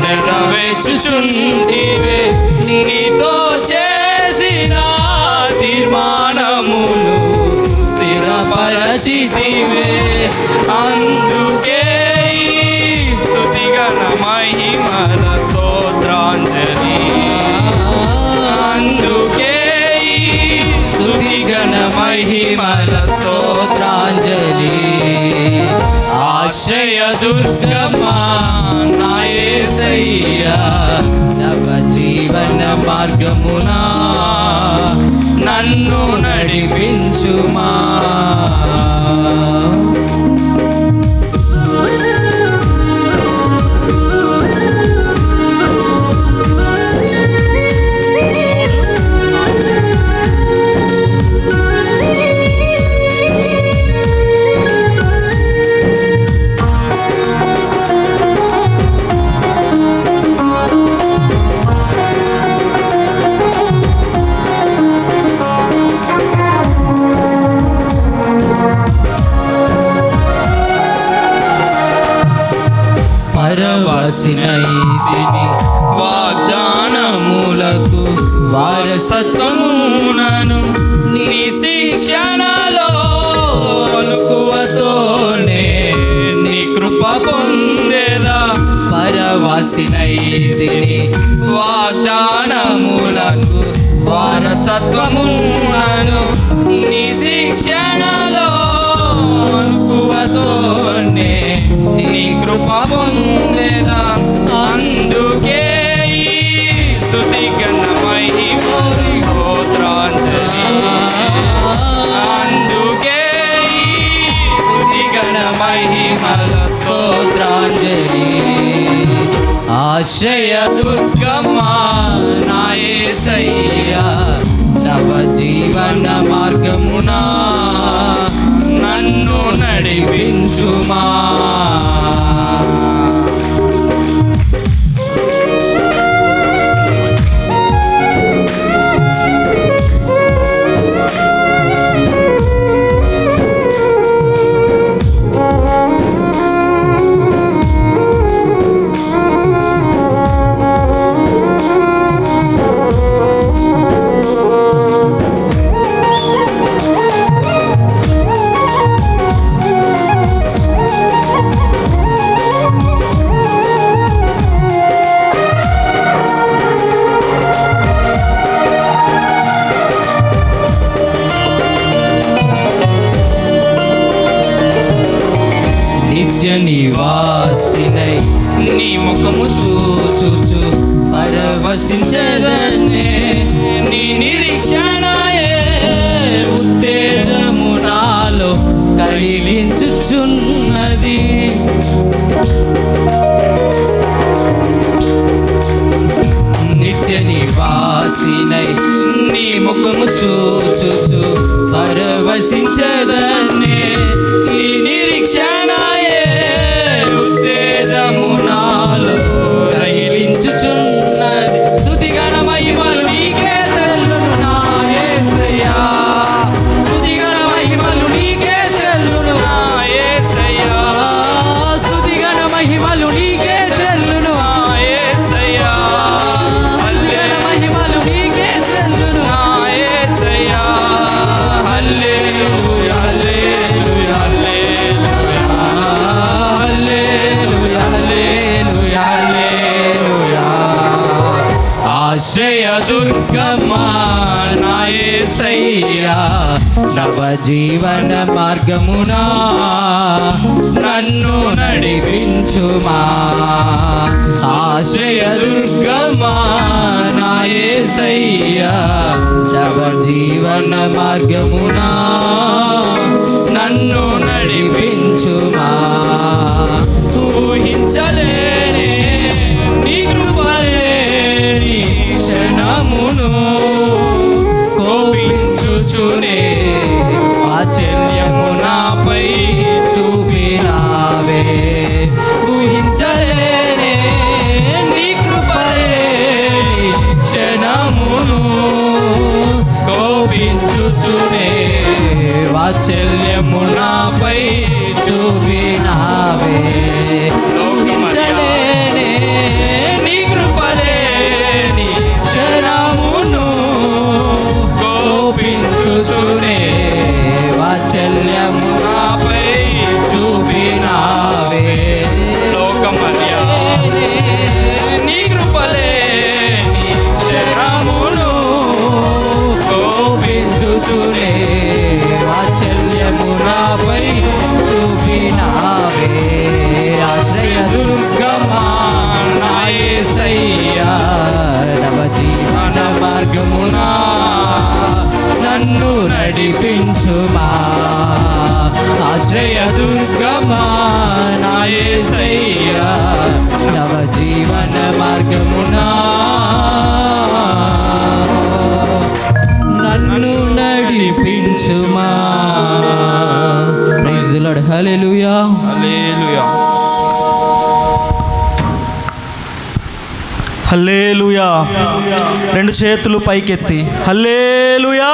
నెరవేర్చుచుంటివే నీతో చేసిన తీర్మానములు స్థిరపరచితివే. అందుకే స్తుతిగణ మహిమల స్తోత్రాంజలి, అందుకే స్తుతిగణ మహిమల స్తోత్రాంజలి. ఆశ్రయ దుర్గమా నా యేసయ్యా, నవ జీవన మార్గమునా నన్ను నడిపించుమా. పరవశినైతిని వాగ్దానములకు వారసత్వమునను నీ శిక్షణలో అనుకువతోనే నీ కృప పొందేదా. పరవశినైతిని వాగ్దానములకు వారసత్వమునను నీ శిక్షణలో అనుకువతోనే నీ కృప పొందేదా. అందుకే స్తుతిగణ మహిమల స్తోత్రాంజలి, అందుకే స్తుతిగణ మహిమల స్తోత్రాంజలి. ఆశ్రయ దుర్గమా నా యేసయ్యా, నవ జీవన మార్గమునా నన్ను నడిపించుమా. నిత్య నివాసినై నీ ముఖము చూచుచు పరవశించదనే. నీ నిరీక్షణయే ఉత్తేజము నాలో కలిగించుచున్నది. నిత్య నివాసినై నీ ముఖము చూచుచు పరవశించదనే. నీ నిరీక్షణయే ఉత్తేజము నాలో కలిగించుచున్నది. స్తుతిగణ మహిమలు నీకే చెల్లును నా యేసయ్యా, స్తుతిగణ మహిమలు నీకే చెల్లును నా యేసయ్యా, స్తుతిగణ మహిమలు నీకే చెల్లును నా యేసయ్యా, స్తుతిగణ మహిమలు నీకే చెల్లును నా యేసయ్యా. హల్లెలూయా హల్లెలూయా హల్లెలూయా హల్లెలూయా హల్లెలూయా. ఆశ్రయ దుర్గమా నా యేసయ్యా, నవ జీవన మార్గమునా నన్ను నడిపించుమా. ఆశ్రయ దుర్గమా నా యేసయ్యా, నవ జీవన మార్గమునా నన్ను నడిపించుమా. ఊహించలేనే నీ కృపలేని క్షణమును కోపించుచునే వాత్సల్యము నాపై చూపినావే. ఊహించలేనే నీ కృపలేని క్షణమును కోపించుచునే వాత్సల్యము నాపై చూపినావే. ఊహించలేనే దుర్గమా నా యేసయ్యా నవ జీవన మార్గమునా నన్ను నడిపించుమా ఆశ్రయ దుర్గమా నా యేసయ్యా నవ జీవన మార్గమునా నన్ను నడిపించుమా. Praise the Lord. Hallelujah hallelujah hallelujah. రెండు చేతులు పైకెత్తి హల్లెలూయా